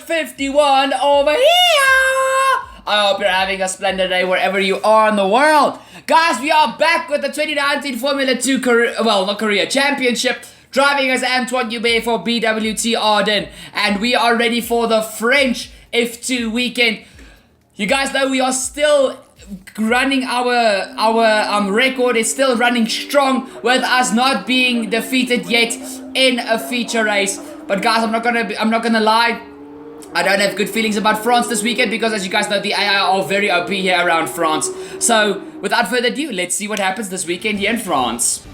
51 over here. I hope you're having a splendid day wherever you are in the world. Guys, we are back with the 2019 Formula 2 Championship. Driving as Antoine Hubert for BWT Arden. And we are ready for the French F2 weekend. You guys know we are still running our record is still running strong with us not being defeated yet in a feature race. But guys, I'm not gonna lie, I don't have good feelings about France this weekend because, as you guys know, the AI are very OP here around France. So without further ado, let's see what happens this weekend here in France.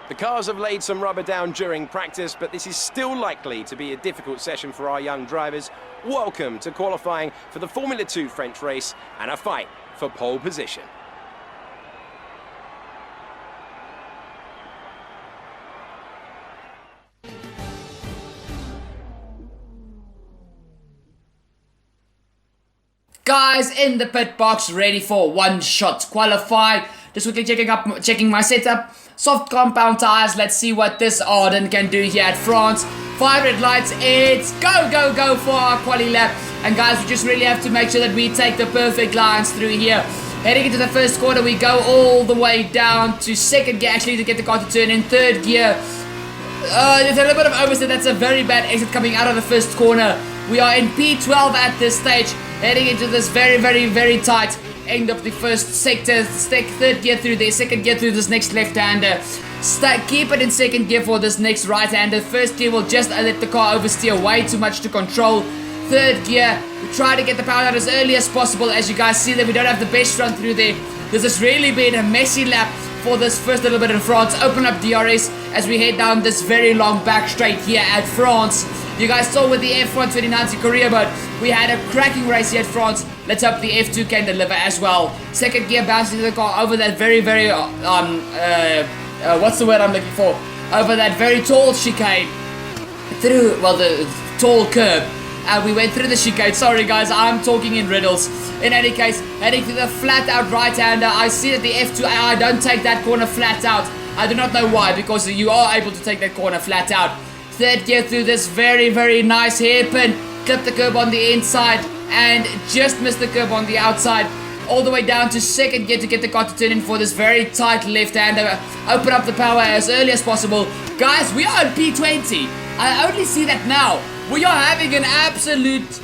The cars have laid some rubber down during practice, but this is still likely to be a difficult session for our young drivers. Welcome to qualifying for the Formula 2 French race and a fight for pole position. Guys in the pit box ready for one shot qualify. Just quickly checking my setup. Soft compound tires. Let's see what this Arden can do here at France. 5 red lights. It's go for our quali lap. And guys, we just really have to make sure that we take the perfect lines through here. Heading into the first corner, we go all the way down to second gear actually to get the car to turn in. Third gear. There's a little bit of oversteer. That's a very bad exit coming out of the first corner. We are in P12 at this stage. Heading into this very tight end of the first sector. Third gear through there, second gear through this next left-hander. Keep it in second gear for this next right-hander. First gear will just let the car oversteer way too much to control. Third gear, we try to get the power out as early as possible. As you guys see that we don't have the best run through there. This has really been a messy lap for this first little bit in France. Open up DRS as we head down this very long back straight here at France. You guys saw with the F1 2019 career mode, we had a cracking race here at France. Let's hope the F2 can deliver as well. Second gear bouncing the car over that very what's the word I'm looking for? Over that very tall chicane. Through, well, the tall curb. We went through the chicane. Sorry guys, I'm talking in riddles. In any case, heading to the flat out right-hander. I see that the F2 AI don't take that corner flat out. I do not know why, because you are able to take that corner flat out. Third gear through this very nice hairpin. Clip the curb on the inside and just missed the curb on the outside. All the way down to second gear to get the car to turn in for this very tight left-hander. Open up the power as early as possible. Guys, we are on P20. I only see that now. We are having an absolute...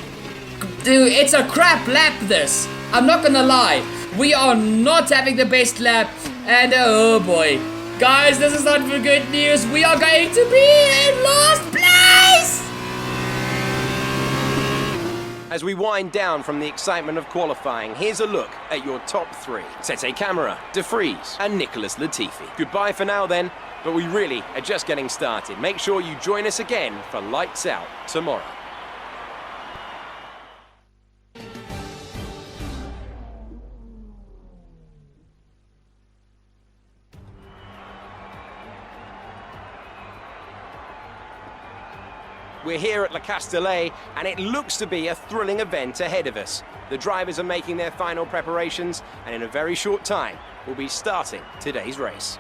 Dude, it's a crap lap this. I'm not gonna lie. We are not having the best lap. And oh boy. Guys, this is not for good news. We are going to be in last place! As we wind down from the excitement of qualifying, here's a look at your top 3. Tete Camara, De Vries and Nicholas Latifi. Goodbye for now then, but we really are just getting started. Make sure you join us again for Lights Out tomorrow. We're here at Le Castellet, and it looks to be a thrilling event ahead of us. The drivers are making their final preparations, and in a very short time, we'll be starting today's race.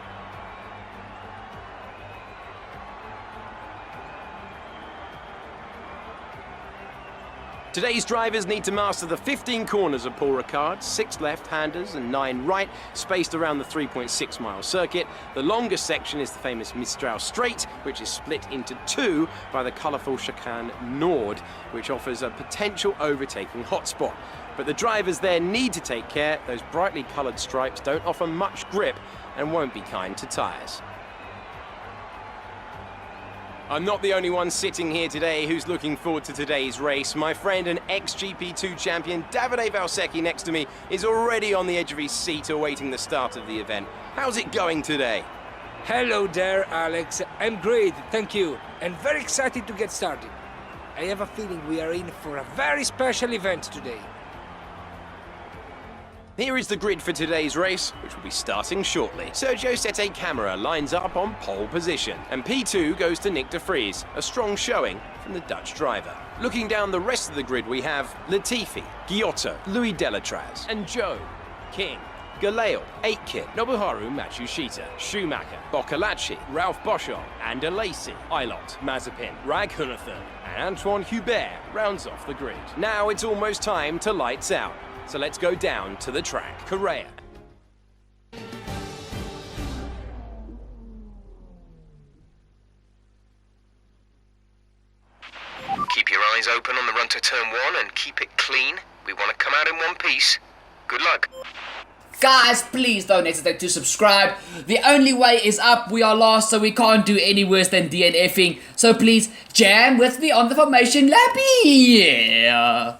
Today's drivers need to master the 15 corners of Paul Ricard, 6 left-handers and 9 right, spaced around the 3.6-mile circuit. The longest section is the famous Mistral Straight, which is split into 2 by the colourful chicane Nord, which offers a potential overtaking hotspot. But the drivers there need to take care. Those brightly coloured stripes don't offer much grip and won't be kind to tyres. I'm not the only one sitting here today who's looking forward to today's race. My friend and ex-GP2 champion Davide Valsecchi next to me is already on the edge of his seat awaiting the start of the event. How's it going today? Hello there, Alex. I'm great, thank you, and very excited to get started. I have a feeling we are in for a very special event today. Here is the grid for today's race, which will be starting shortly. Sergio Tete Camara lines up on pole position, and P2 goes to Nick De Vries, a strong showing from the Dutch driver. Looking down the rest of the grid, we have Latifi, Giotto, Louis Delatraz, and Joe King Galeo, Aitken, Nobuharu Matsushita, Schumacher, Boccolacci, Ralph Boschon, and Alesi, Ilott, Mazepin, Raghunathan, and Antoine Hubert rounds off the grid. Now it's almost time to lights out, so let's go down to the track. Correa. Keep your eyes open on the run to turn 1 and keep it clean. We want to come out in one piece. Good luck. Guys, please don't hesitate to subscribe. The only way is up. We are last, so we can't do any worse than DNFing. So please, jam with me on the formation lappy. Yeah.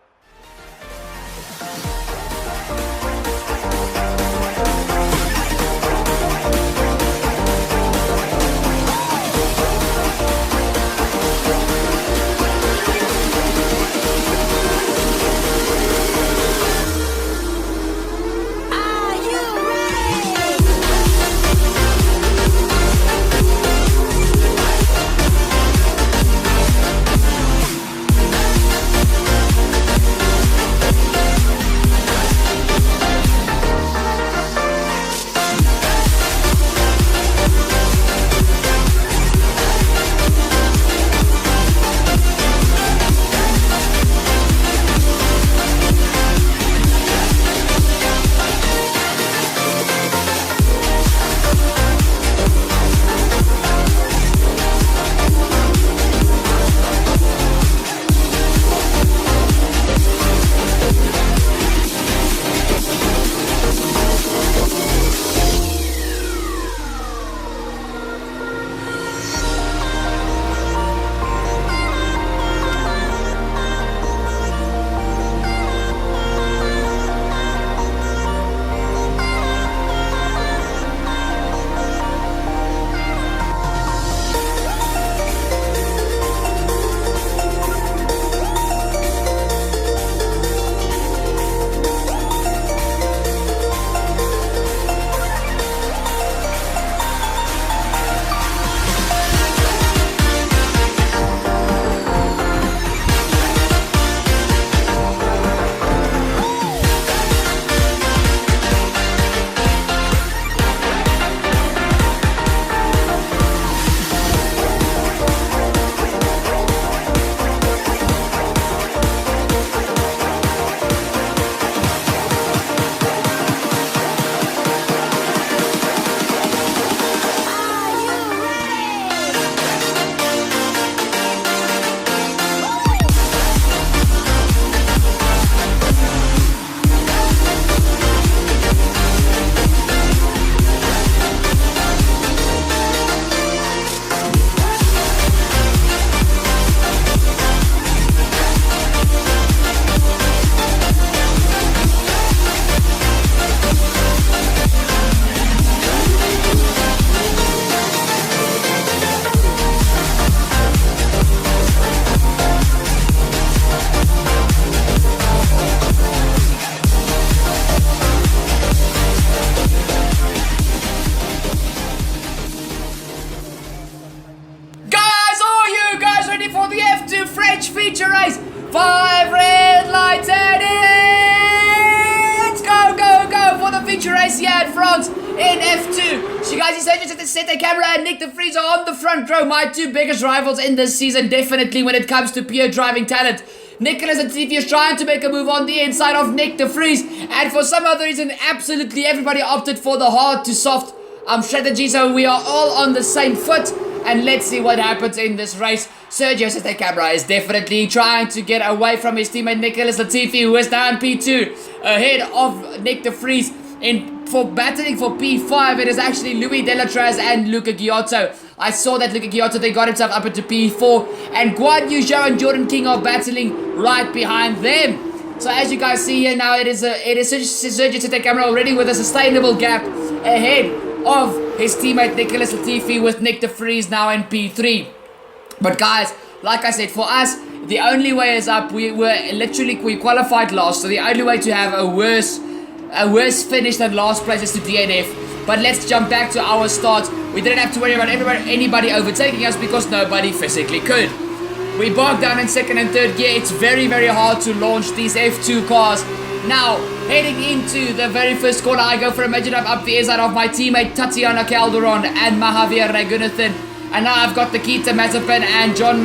feature race. 5 red lights and it's go for the feature race here at France in F2. So you guys, just to set the camera and Nick de Vries are on the front row. My two biggest rivals in this season, definitely when it comes to pure driving talent. Nicholas Latifi is trying to make a move on the inside of Nick de Vries, and for some other reason, absolutely everybody opted for the hard to soft strategy, so we are all on the same foot, and let's see what happens in this race. Sergio Sette Cabra is definitely trying to get away from his teammate Nicholas Latifi, who is now in P2, ahead of Nick de Vries. For battling for P5, it is actually Louis Delatraz and Luca Giotto. I saw that Luca Giotto, they got himself up into P4, and Guan Yu Zhou and Jordan King are battling right behind them. So as you guys see here now, it is Sergio Sette Cabra already with a sustainable gap ahead of his teammate Nicholas Latifi, with Nick de Vries now in P3. But guys, like I said, for us, the only way is up. We qualified last, so the only way to have a worse finish than last place is to DNF. But let's jump back to our start. We didn't have to worry about anybody overtaking us because nobody physically could. We bogged down in second and third gear. It's very, very hard to launch these F2 cars. Now, heading into the very first corner, I go for a major dive up the air side of my teammate Tatiana Calderon and Mahavir Raghunathan. And now I've got Nikita Mazepin and John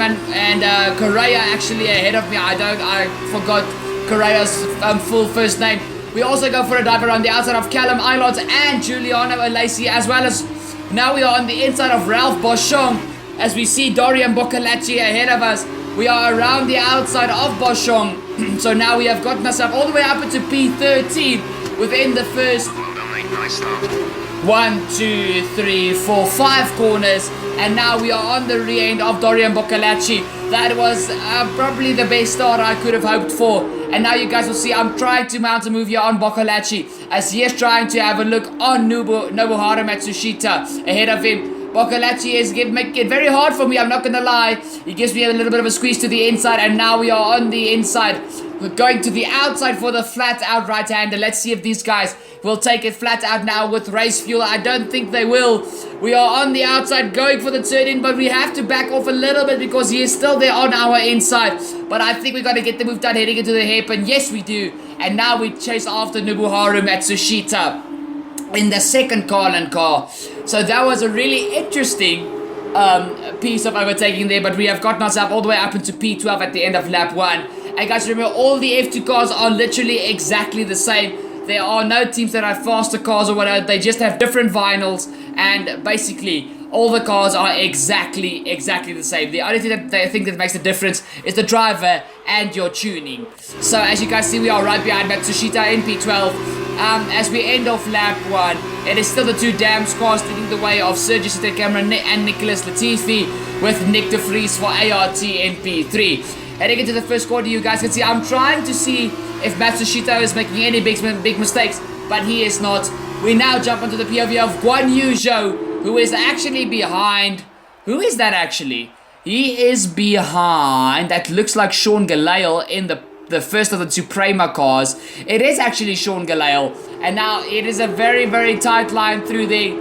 Correa actually ahead of me. I forgot Correa's full first name. We also go for a dive around the outside of Callum Eilert and Giuliano Alesi, as well as now we are on the inside of Ralph Boschung. As we see Dorian Boccolacci ahead of us, we are around the outside of Boschung. So now we have gotten ourselves all the way up into P13 within the first Well done, mate. Nice start. 1, 2, 3, 4, 5 corners. And now we are on the rear end of Dorian Boccolacci. That was probably the best start I could have hoped for. And now you guys will see I'm trying to mount a move here on Boccolacci, as he is trying to have a look on Nobuharu Matsushita ahead of him. Boccolacci is making it very hard for me, I'm not going to lie. He gives me a little bit of a squeeze to the inside, and now we are on the inside. We're going to the outside for the flat out right-hander. Let's see if these guys will take it flat out now with race fuel. I don't think they will. We are on the outside going for the turn in, but we have to back off a little bit because he is still there on our inside. But I think we got to get the move done heading into the hairpin. Yes, we do. And now we chase after Nobuharu Matsushita in the second Carlin car. So that was a really interesting piece of overtaking there, but we have gotten ourselves all the way up into P12 at the end of lap 1. And guys, remember, all the F2 cars are literally exactly the same. There are no teams that have faster cars or whatever. They just have different vinyls, and basically all the cars are exactly the same. The only thing that I think that makes the difference is the driver and your tuning. So as you guys see, we are right behind Matsushita in P12. As we end off lap 1, it is still the two Dams cars leading the way of Sergio Cameron and Nicholas Latifi, with Nick de Vries for ART in P3. Heading into the first quarter, you guys can see I'm trying to see if Matsushita is making any big mistakes, but he is not. We now jump onto the POV of Guan Yu Zhou, who is actually behind. Who is that actually? He is behind. That looks like Sean Galale in the first of the two Prema cars. It is actually Sean Galale. And now it is a very, very tight line through there.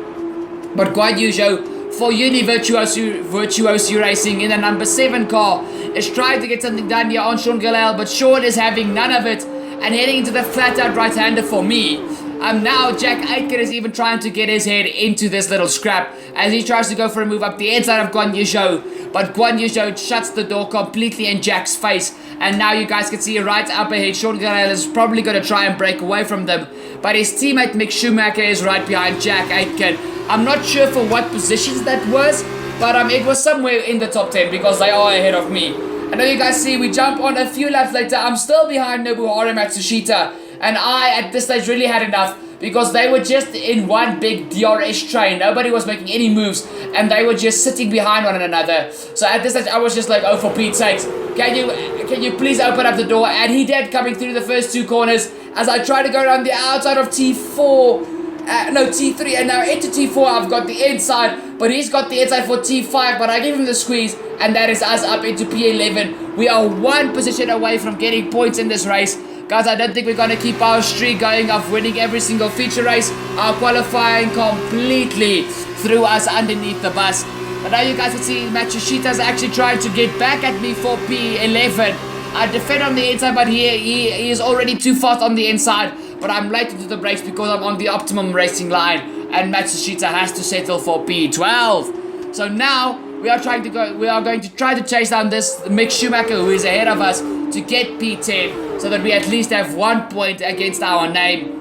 But Guan Yu Zhou for Uni Virtuosi Racing in the number 7 car is trying to get something done here on Sean Galale, but Sean is having none of it and heading into the flat out right-hander for me. Now Jack Aitken is even trying to get his head into this little scrap as he tries to go for a move up the inside of Guan Yu Zhou, but Guan Yu Zhou shuts the door completely in Jack's face. And now you guys can see right up ahead, Sean Galale is probably going to try and break away from them, but his teammate Mick Schumacher is right behind Jack Aitken. I'm not sure for what positions that was, but it was somewhere in the top 10 because they are ahead of me. And now you guys see we jump on a few laps later. I'm still behind Nobuharu Matsushita, and I at this stage really had enough because they were just in one big DRS train. Nobody was making any moves and they were just sitting behind one another. So at this stage I was just like, oh, for Pete's sakes, can you please open up the door? And he did, coming through the first two corners as I try to go around the outside of T4. T3, and now into T4 I've got the inside, but he's got the inside for T5, but I give him the squeeze, and that is us up into P11. We are one position away from getting points in this race. Guys, I don't think we're going to keep our streak going of winning every single feature race. Our qualifying completely threw us underneath the bus. But now you guys can see Matsushita's actually trying to get back at me for P11. I defend on the inside, but he is already too fast on the inside. But I'm late into the brakes because I'm on the optimum racing line, and Matsushita has to settle for P12. So now we are going to try to chase down this Mick Schumacher, who is ahead of us, to get P10, so that we at least have 1 point against our name.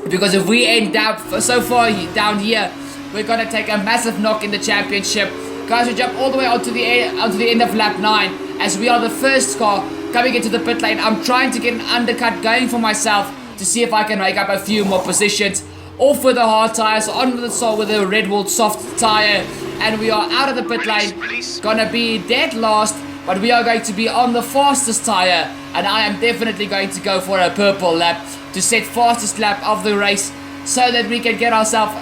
Because if we end up so far down here, we're gonna take a massive knock in the championship. Guys, we jump all the way onto the end of lap 9 as we are the first car coming into the pit lane. I'm trying to get an undercut going for myself to see if I can make up a few more positions. Off with the hard tires, on with the Red Bull soft tire, and we are out of the pit lane. Gonna be dead last, but we are going to be on the fastest tire, and I am definitely going to go for a purple lap to set fastest lap of the race, so that we can get ourselves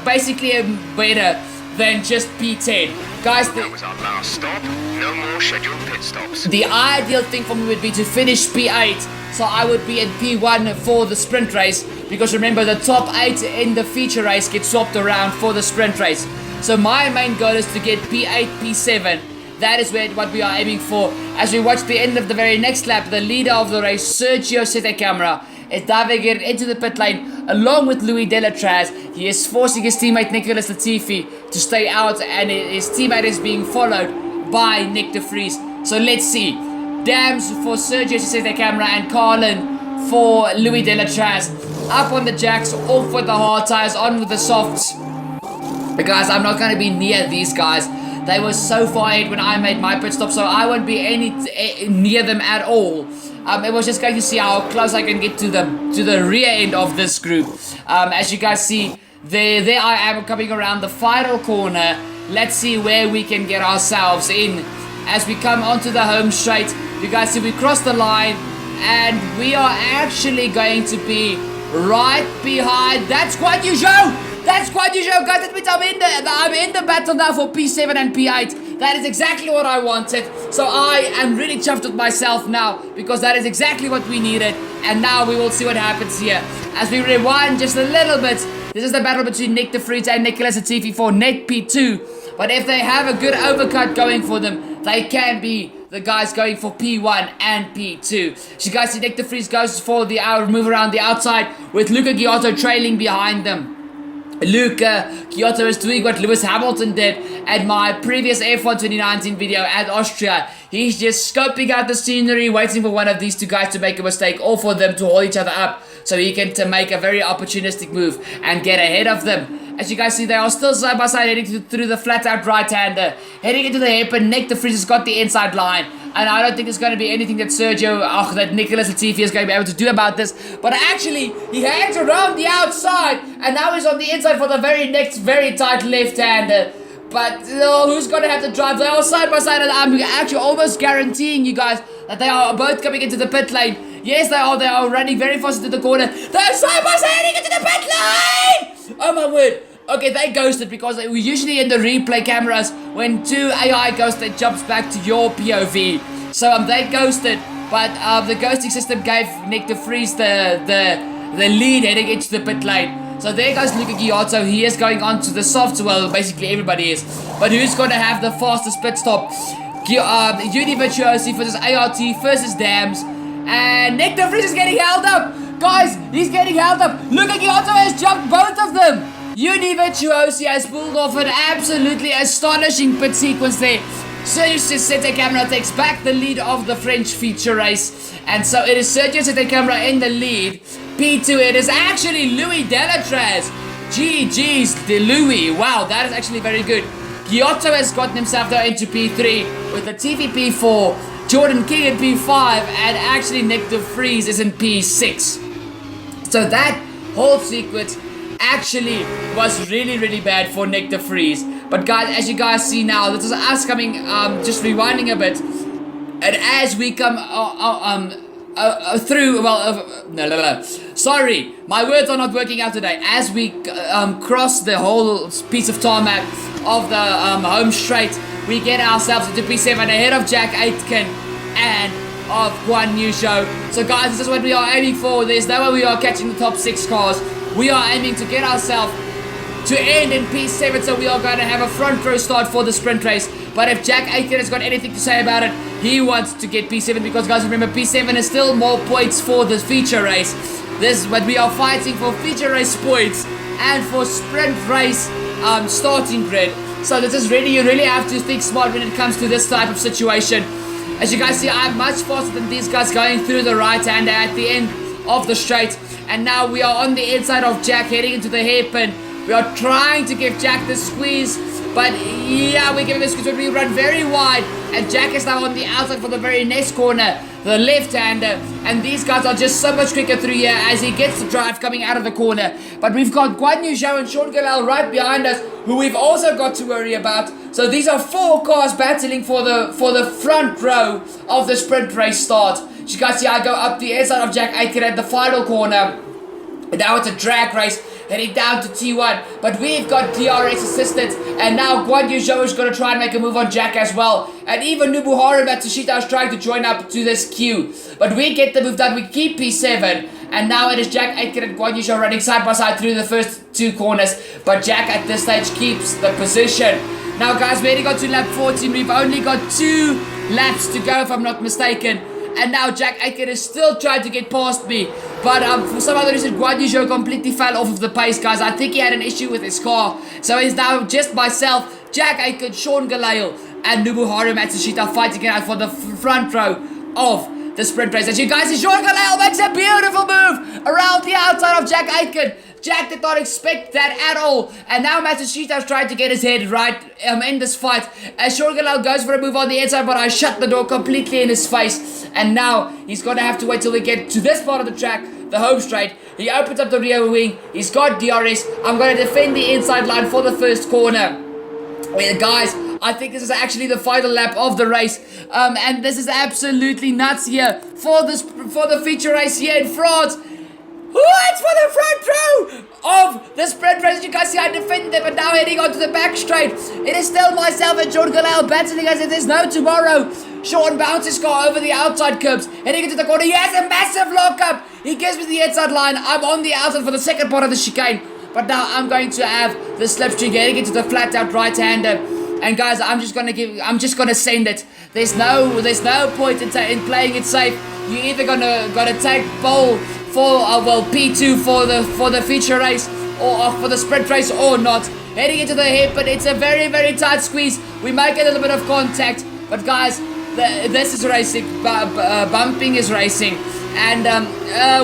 basically better than just P10. Guys, that was our last stop. No more scheduled pit stops. The ideal thing for me would be to finish P8, so I would be in P1 for the sprint race, because remember the top 8 in the feature race get swapped around for the sprint race. So my main goal is to get P8, P7, That is what we are aiming for. As we watch the end of the very next lap, the leader of the race, Sergio Setecamera, is diving into the pit lane along with Louis Delatraz. He is forcing his teammate Nicholas Latifi to stay out, and his teammate is being followed by Nick de Vries. So let's see. Dams for Sergio Setecamera and Carlin for Louis Delatraz. Up on the jacks, off with the hard tires, on with the softs. But guys, I'm not going to be near these guys. They were so far ahead when I made my pit stop, so I won't be near them at all. It was just going to see how close I can get to the rear end of this group. As you guys see, there I am coming around the final corner. Let's see where we can get ourselves in. As we come onto the home straight, you guys see we cross the line, and we are actually going to be right behind. That's quite usual. That's quite usual, guys. That means I'm in the battle now for P7 and P8. That is exactly what I wanted. So I am really chuffed with myself now, because that is exactly what we needed. And now we will see what happens here. As we rewind just a little bit, this is the battle between Nick de Vries and Nicholas Latifi for net P2. But if they have a good overcut going for them, they can be the guys going for P1 and P2. So you guys see Nick de Vries goes for the move around the outside with Luca Giotto trailing behind them. Luca Giotto is doing what Lewis Hamilton did at my previous F1 2019 video at Austria. He's just scoping out the scenery, waiting for one of these two guys to make a mistake or for them to hold each other up so he can make a very opportunistic move and get ahead of them. As you guys see, they are still side by side heading through the flat out right-hander. Heading into the hairpin, Nick de Vries has got the inside line. And I don't think there's going to be anything that that Nicholas Latifi is going to be able to do about this. But actually, he hangs around the outside. And now he's on the inside for the very next very tight left-hander. But who's going to have to drive? They are side by side. And I'm actually almost guaranteeing you guys that they are both coming into the pit lane. Yes, they are. They are running very fast into the corner. They're side by side heading into the pit lane! Oh my word. Okay, they ghosted because they were usually in the replay cameras. When two AI ghost, it jumps back to your POV. So they ghosted, but the ghosting system gave Nick de Vries the lead heading into the pit lane. So there goes Luca Giotto. He is going on to the soft. Well, basically everybody is. But who's going to have the fastest pit stop? Uni Virtuosi versus ART versus Dams. And Nick de Vries is getting held up. Guys, he's getting held up. Luca Giotto has jumped both of them. Uni Virtuosi has pulled off an absolutely astonishing pit sequence there. Sergio Setecamera takes back the lead of the French feature race. And so it is Sergio Setecamera in the lead. P2, it is actually Louis Delatraz. GG's de Louis. Wow, that is actually very good. Giotto has gotten himself though into P3 with the TV P4, Jordan King in P5, and actually Nick de Vries is in P6. So that whole sequence actually was really bad for Nick de Vries. But guys, as you guys see now, this is us coming, just rewinding a bit, and as we come through, sorry, my words are not working out today. As we cross the whole piece of tarmac of the home straight, we get ourselves into P7 ahead of Jack Aitken and of Guan Yu Zhou. So guys, this is what we are aiming for. There's no way we are catching the top 6 cars. We are aiming to get ourselves to end in P7, so we are going to have a front row start for the sprint race. But if Jack Aitken has got anything to say about it, he wants to get P7, because guys, remember, P7 is still more points for the feature race. This is what we are fighting for: feature race points and for sprint race starting grid. So this is really, you really have to think smart when it comes to this type of situation. As you guys see, I'm much faster than these guys going through the right-hander at the end of the straight. And now we are on the inside of Jack, heading into the hairpin. We are trying to give Jack the squeeze, but yeah, we're giving the squeeze, but we run very wide, and Jack is now on the outside for the very next corner, the left-hander, and these guys are just so much quicker through here as he gets the drive coming out of the corner. But we've got Guan Yu Zhou and Sean Galal right behind us, who we've also got to worry about. So these are 4 cars battling for the front row of the sprint race start. So you guys see, I go up the inside of Jack Aitken at the final corner. And now it's a drag race, heading down to T1, but we've got DRS assisted, and now Guan Yu Zhou is going to try and make a move on Jack as well, and even Nobuharu Matsushita is trying to join up to this queue, but we get the move done. We keep P7, and now it is Jack Aitken and Guan Yu Zhou running side by side through the first 2 corners, but Jack at this stage keeps the position. Now guys, we already got to lap 14. We've only got 2 laps to go if I'm not mistaken. And now Jack Aitken is still trying to get past me. But for some other reason, Guan Yu Zhou completely fell off of the pace, guys. I think he had an issue with his car. So it's now just myself, Jack Aitken, Sean Galale, and Nobuharu Matsushita fighting it out for the front row of the sprint race. As you guys see, Sean Galale makes a beautiful move around the outside of Jack Aitken. Jack did not expect that at all. And now Matsushita is trying to get his head right in this fight. As Sean Galale goes for a move on the inside, but I shut the door completely in his face. And now he's going to have to wait till we get to this part of the track, the home straight. He opens up the rear wing. He's got DRS. I'm going to defend the inside line for the first corner. Well, guys, I think this is actually the final lap of the race, and this is absolutely nuts here for the feature race here in France. It's for the front row of the sprint race. You guys see I defended it, but now heading onto the back straight. It is still myself and Sean Galale battling as if there's no tomorrow. Sean bounces car over the outside curbs, heading into the corner. He has a massive lockup. He gives me the inside line. I'm on the outside for the second part of the chicane. But now I'm going to have the slipstream getting into the flat out right-hander. And guys, I'm just gonna send it. There's no point in playing it safe. You're either gonna take pole for P2 for the feature race or for the sprint race or not. Heading into the hip, but it's a very, very tight squeeze. We might get a little bit of contact, but guys, this is racing. Bumping is racing, and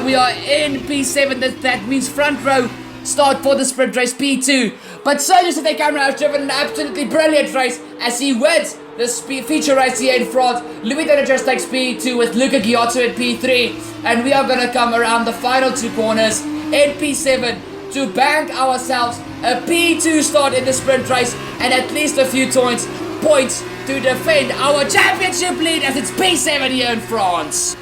we are in P7. That means front row start for the sprint race P2. But Sergio Sete Camera has driven an absolutely brilliant race as he wins this feature race here in France. Louis Dona just takes P2 with Luca Ghiotto at P3, and we are going to come around the final 2 corners in P7 to bank ourselves a P2 start in the sprint race and at least a few points to defend our championship lead as it's P7 here in France.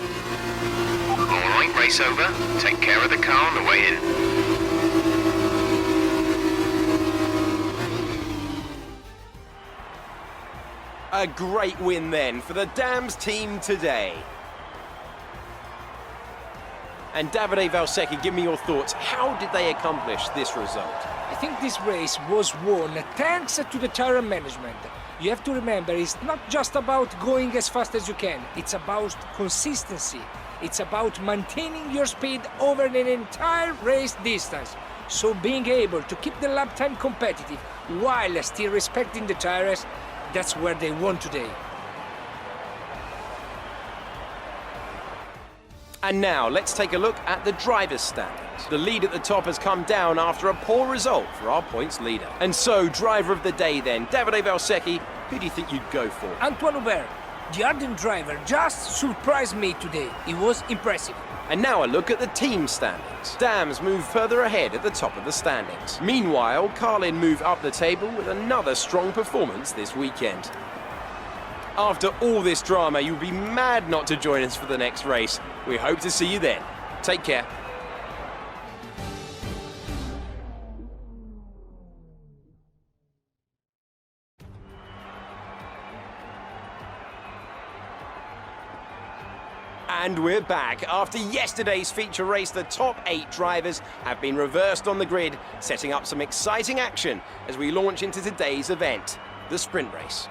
Alright, race over. Take care of the car on the way in. A great win then for the Dams team today. And Davide Valsecchi, give me your thoughts. How did they accomplish this result? I think this race was won thanks to the tire management. You have to remember, it's not just about going as fast as you can. It's about consistency. It's about maintaining your speed over an entire race distance. So being able to keep the lap time competitive while still respecting the tires, that's where they won today. And now let's take a look at the driver's standings. The lead at the top has come down after a poor result for our points leader. And so, driver of the day then, Davide Valsecchi, who do you think you'd go for? Antoine Hubert, the Arden driver, just surprised me today. It was impressive. And now a look at the team standings. Dams move further ahead at the top of the standings. Meanwhile, Carlin move up the table with another strong performance this weekend. After all this drama, you'll be mad not to join us for the next race. We hope to see you then. Take care. And we're back. After yesterday's feature race, the top 8 drivers have been reversed on the grid, setting up some exciting action as we launch into today's event, the sprint race.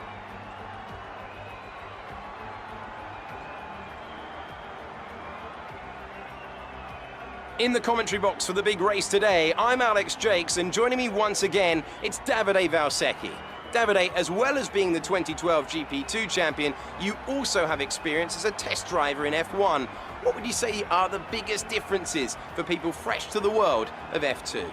In the commentary box for the big race today, I'm Alex Jakes, and joining me once again, it's Davide Valsecchi. Davide, as well as being the 2012 GP2 champion, you also have experience as a test driver in F1. What would you say are the biggest differences for people fresh to the world of F2?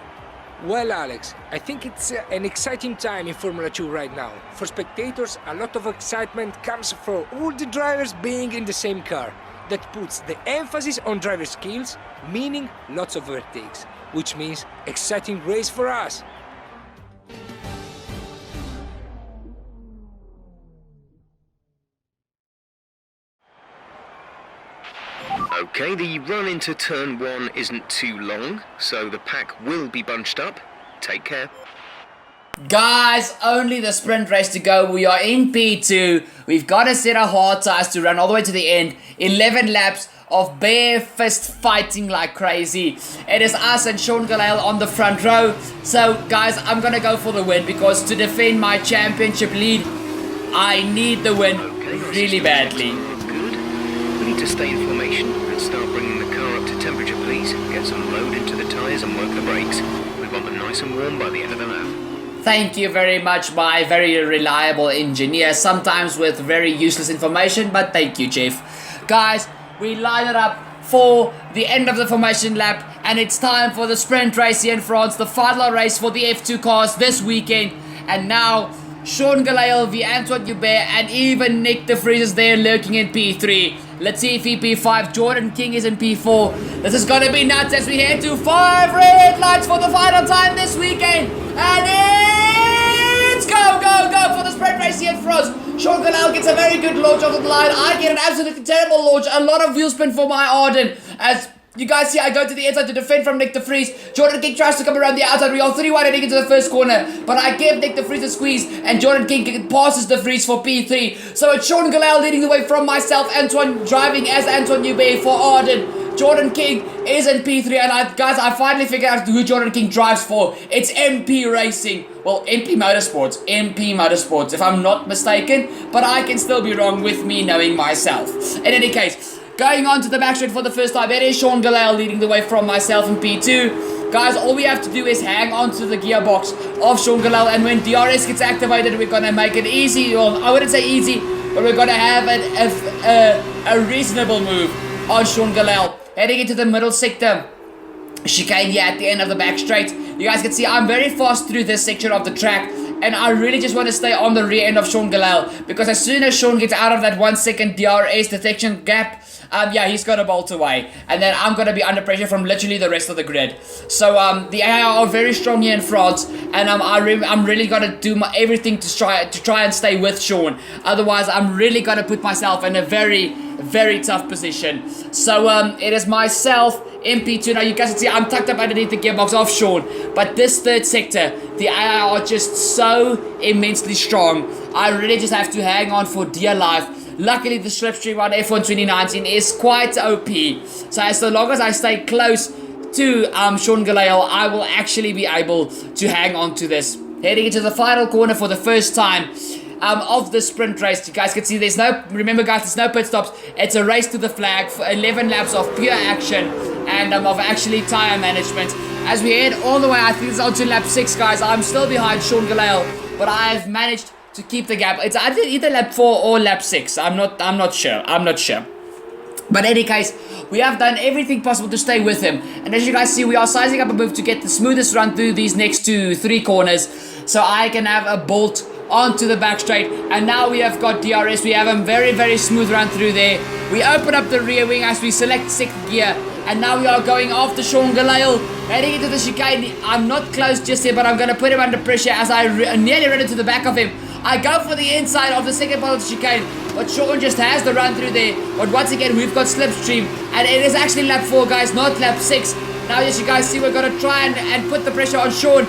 Well, Alex, I think it's an exciting time in Formula 2 right now. For spectators, a lot of excitement comes from all the drivers being in the same car. That puts the emphasis on driver skills, meaning lots of overtakes, which means exciting race for us. Okay, the run into turn 1 isn't too long, so the pack will be bunched up. Take care. Guys, only the sprint race to go. We are in P2. We've got a set of hard tires to run all the way to the end. 11 laps of bare fist fighting like crazy. It is us and Sean Galale on the front row. So guys, I'm gonna go for the win because to defend my championship lead, I need the win really badly. Good. We need to stay in formation and start bringing the car up to temperature, please. Get some load into the tyres and work the brakes. We want them nice and warm by the end of the lap. Thank you very much, my very reliable engineer, sometimes with very useless information, but thank you, Jeff. Guys, we line it up for the end of the formation lap, and it's time for the sprint race here in France, the final race for the F2 cars this weekend. And now, Sean Galale, the Antoine Hubert, and even Nick de Vries is there lurking in P3. Latifi P5, Jordan King is in P4. This is gonna be nuts as we head to 5 red lights for the final time this weekend. And it's go, go, go for the sprint race here in France. Sean Galale gets a very good launch off the line. I get an absolutely terrible launch. A lot of wheel spin for my Arden. As you guys see, I go to the inside to defend from Nick de Vries. Jordan King tries to come around the outside. We are 3-1 heading into the first corner. But I give Nick de Vries a squeeze. And Jordan King passes de Vries for P3. So it's Sean Galale leading the way from myself. Antoine driving as Antoine Hubert for Arden. Jordan King is in P3. And guys, I finally figured out who Jordan King drives for. It's MP Racing. Well, MP Motorsports. MP Motorsports, if I'm not mistaken. But I can still be wrong with me knowing myself. In any case, going on to the backstraight for the first time, it is Sean Galale leading the way from myself in P2. Guys, all we have to do is hang on to the gearbox of Sean Galale, and when DRS gets activated, we're going to make it easy. Well, I wouldn't say easy, but we're going to have a reasonable move on Sean Galale. Heading into the middle sector, chicane here at the end of the backstraight. You guys can see I'm very fast through this section of the track, and I really just want to stay on the rear end of Sean Galale, because as soon as Sean gets out of that 1 second DRS detection gap, yeah, he's going to bolt away. And then I'm going to be under pressure from literally the rest of the grid. So, the AI are very strong here in France. And I'm really going to do everything to try and stay with Sean. Otherwise, I'm really going to put myself in a very, very tough position. So, it is myself, MP2. Now, you guys can see I'm tucked up underneath the gearbox of Sean. But this third sector, the AI are just so immensely strong. I really just have to hang on for dear life. Luckily, the slipstream on F1 2019 is quite OP. So as long as I stay close to Sean Galale, I will actually be able to hang on to this. Heading into the final corner for the first time of the sprint race. You guys can see remember guys, there's no pit stops. It's a race to the flag for 11 laps of pure action and of actually tire management. As we head all the way, I think it's on to lap 6, guys. I'm still behind Sean Galale, but I have managed to keep the gap. It's either lap 4 or lap 6. I'm not sure. But in any case, we have done everything possible to stay with him. And as you guys see, we are sizing up a move to get the smoothest run through these next 2-3 corners, so I can have a bolt onto the back straight. And now we have got DRS. We have a very, very smooth run through there. We open up the rear wing as we select 6th gear. And now we are going after Sean Galale, heading into the chicane. I'm not close just here, but I'm going to put him under pressure as I nearly run into the back of him. I go for the inside of the second part of the chicane, but Sean just has the run through there. But once again, we've got slipstream, and it is actually lap 4, guys, not lap 6. Now, as you guys see, we're going to try and put the pressure on Sean,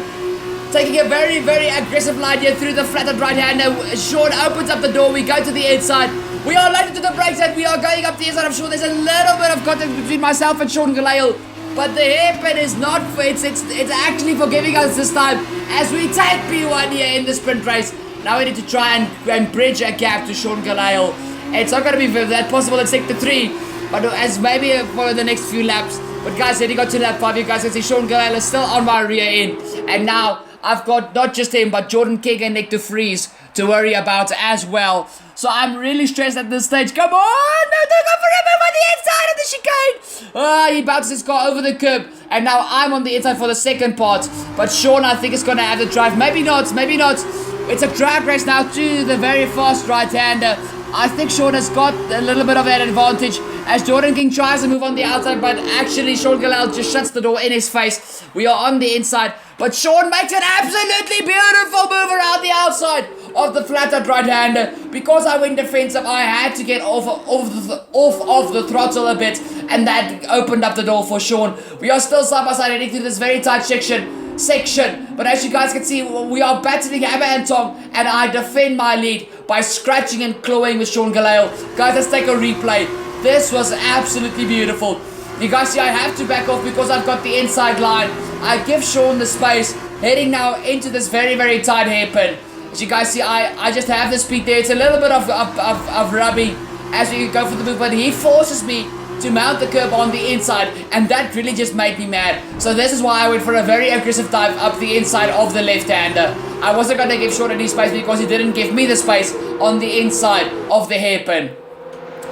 taking a very, very aggressive line here through the flattened right-hander. Sean opens up the door. We go to the inside. We are loaded to the brakes, and we are going up the inside of Sean. There's a little bit of contact between myself and Sean Galale, but the hairpin is not for it's actually forgiving us this time as we take P1 here in the sprint race. Now we need to try and bridge a gap to Sean Galale. It's not going to be that possible in sector 3, but as maybe for the next few laps. But guys, heading on to lap 5, you guys can see Sean Galale is still on my rear end. And now I've got not just him, but Jordan King and Nick de Vries to worry about as well. So I'm really stressed at this stage. Come on! No, don't go for him on the inside of the chicane! He bounces his car over the curb. And now I'm on the inside for the second part. But Sean, I think, is going to have the drive. Maybe not, maybe not. It's a drag race now to the very fast right-hander. I think Sean has got a little bit of that advantage as Jordan King tries to move on the outside, but actually Sean Galale just shuts the door in his face. We are on the inside, but Sean makes an absolutely beautiful move around the outside of the flattened right-hander. Because I went defensive, I had to get off of the throttle a bit, and that opened up the door for Sean. We are still side by side heading through this very tight section, but as you guys can see, we are battling hammer and tong, and I defend my lead by scratching and clawing with Sean Galale. Guys, let's take a replay. This was absolutely beautiful. You guys see, I have to back off because I've got the inside line. I give Sean the space, heading now into this very, very tight hairpin. As you guys see, I just have the speed there. It's a little bit of rubbing as we go for the move, but he forces me to mount the curb on the inside, and that really just made me mad. So this is why I went for a very aggressive dive up the inside of the left-hander. I wasn't going to give Sean any space because he didn't give me the space on the inside of the hairpin.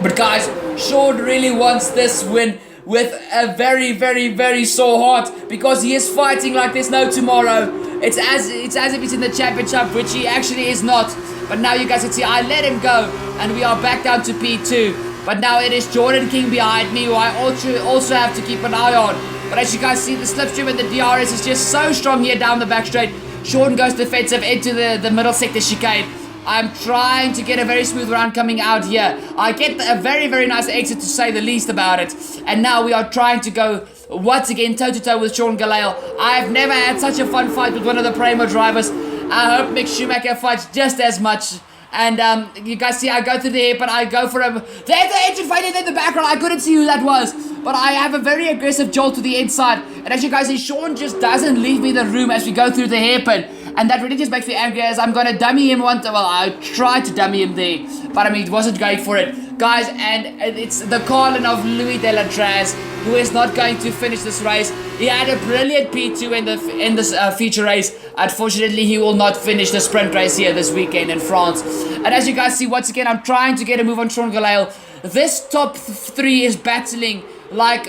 But guys, Sean really wants this win with a very, very, very sore heart because he is fighting like there's no tomorrow. It's as if he's in the championship, which he actually is not. But now you guys can see I let him go, and we are back down to P2. But now it is Jordan King behind me, who I also have to keep an eye on. But as you guys see, the slipstream and the DRS is just so strong here down the back straight. Sean goes defensive into the middle sector chicane. I'm trying to get a very smooth round coming out here. I get a very, very nice exit, to say the least about it. And now we are trying to go once again toe-to-toe with Sean Galale. I've never had such a fun fight with one of the Primo drivers. I hope Mick Schumacher fights just as much. And you guys see I go through the air, but I go for a... There's the engine failure in the background. I couldn't see who that was. But I have a very aggressive jolt to the inside. And as you guys see, Sean just doesn't leave me the room as we go through the hairpin. And that really just makes me angry, as I'm going to dummy him once. Well, I tried to dummy him there, but I mean, it wasn't going for it. Guys, and it's the Carlin of Louis Delatraz, who is not going to finish this race. He had a brilliant P2 in this feature race. Unfortunately, he will not finish the sprint race here this weekend in France. And as you guys see, once again, I'm trying to get a move on Sean Galale. This top three is battling like...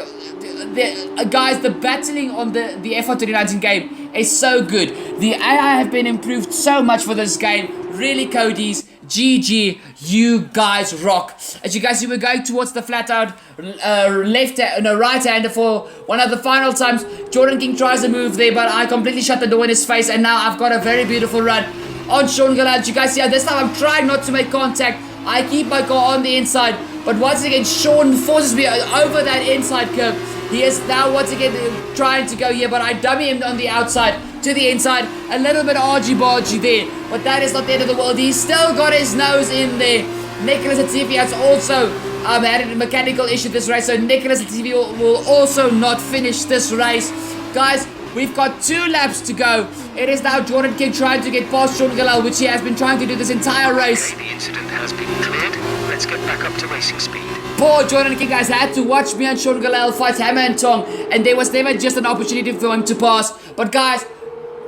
guys, the battling on the F1 2019 game is so good. The AI have been improved so much for this game. Really, Cody's GG, you guys rock. As you guys see, we're going towards the flat out right hander for one of the final times. Jordan King tries to move there, but I completely shut the door in his face, and now I've got a very beautiful run on Sean Galale. You guys see how this time I'm trying not to make contact. I keep my car on the inside, but once again Sean forces me over that inside curve. He is now once again trying to go here, but I dummy him on the outside to the inside. A little bit argy-bargy there, but that is not the end of the world. He's still got his nose in there. Nicholas Latifi has also had a mechanical issue this race, so Nicholas Latifi will also not finish this race. Guys, we've got 2 laps to go. It is now Jordan King trying to get past Sean Galale, which he has been trying to do this entire race. The incident has been cleared. Let's get back up to racing speed. Poor Jordan King, guys, had to watch me and Sean Galale fight hammer and tong, and there was never just an opportunity for him to pass. But guys,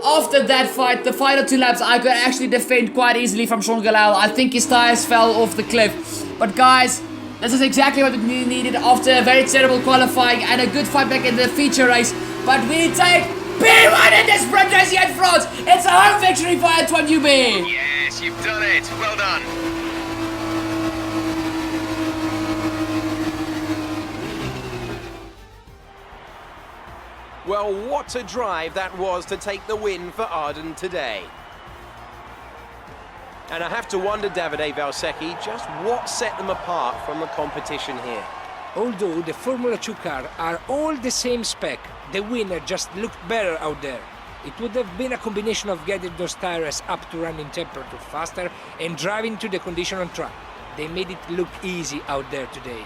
after that fight, the final 2 laps, I could actually defend quite easily from Sean Galale. I think his tires fell off the cliff. But guys, this is exactly what we needed after a very terrible qualifying and a good fight back in the feature race. But we take P1 in this sprint race here in France. It's a home victory for Antoine Hubert. Yes, you've done it. Well done. Well, what a drive that was to take the win for Arden today. And I have to wonder, Davide Valsecchi, just what set them apart from the competition here. Although the Formula 2 cars are all the same spec, the winner just looked better out there. It would have been a combination of getting those tires up to running temperature faster and driving to the condition on track. They made it look easy out there today.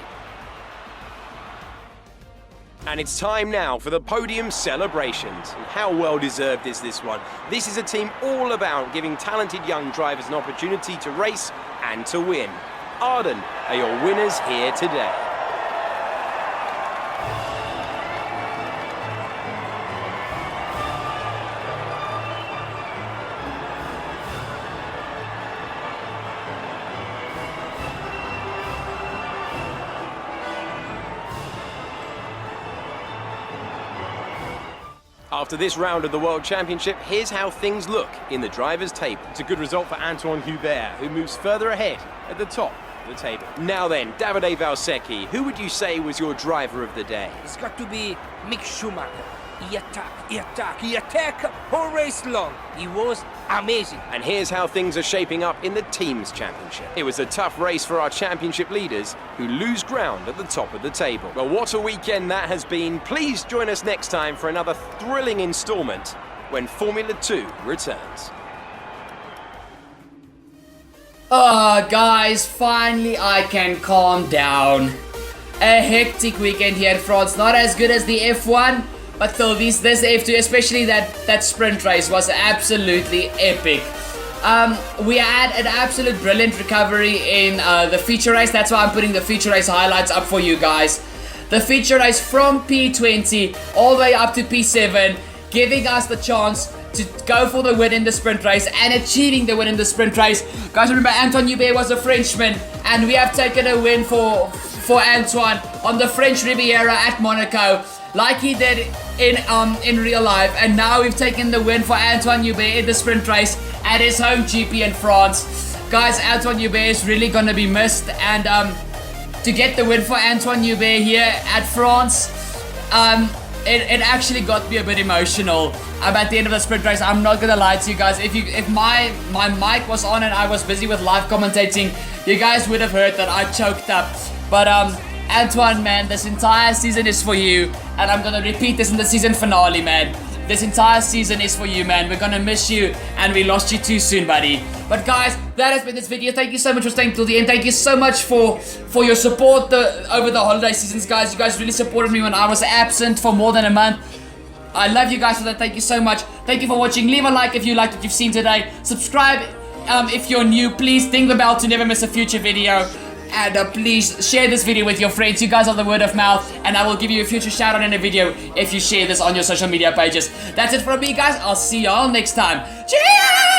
And it's time now for the podium celebrations. And how well deserved is this one? This is a team all about giving talented young drivers an opportunity to race and to win. Arden are your winners here today. After this round of the World Championship, here's how things look in the drivers' table. It's a good result for Antoine Hubert, who moves further ahead at the top of the table. Now then, Davide Valsecchi, who would you say was your driver of the day? It's got to be Mick Schumacher. He attacked whole race long. He was amazing. And here's how things are shaping up in the Teams Championship. It was a tough race for our championship leaders, who lose ground at the top of the table. Well, what a weekend that has been. Please join us next time for another thrilling installment when Formula 2 returns. Guys, finally I can calm down. a hectic weekend here in France. Not as good as the F1, but still this F2, especially that sprint race, was absolutely epic. We had an absolute brilliant recovery in the feature race. That's why I'm putting the feature race highlights up for you guys. The feature race from P20 all the way up to P7, giving us the chance to go for the win in the sprint race and achieving the win in the sprint race. Guys, remember Antoine Hubert was a Frenchman, and we have taken a win for Antoine on the French Riviera at Monaco, like he did in real life. And now we've taken the win for Antoine Hubert in the sprint race at his home GP in France. Guys, Antoine Hubert is really gonna be missed, and to get the win for Antoine Hubert here at France, it actually got me a bit emotional. At the end of the sprint race, I'm not gonna lie to you guys. If my mic was on and I was busy with live commentating, you guys would have heard that I choked up. But Antoine, man, this entire season is for you, and I'm gonna repeat this in the season finale, man. This entire season is for you, man. We're gonna miss you, and we lost you too soon, buddy. But guys, that has been this video. Thank you so much for staying till the end. Thank you so much for your support over the holiday seasons, guys. You guys really supported me when I was absent for more than a month. I love you guys for that. Thank you so much. Thank you for watching. Leave a like if you liked what you've seen today. Subscribe if you're new. Please ding the bell to never miss a future video. And please share this video with your friends. You guys are the word of mouth, and I will give you a future shout out in a video if you share this on your social media pages. That's it from me, guys. I'll see y'all next time. Cheers!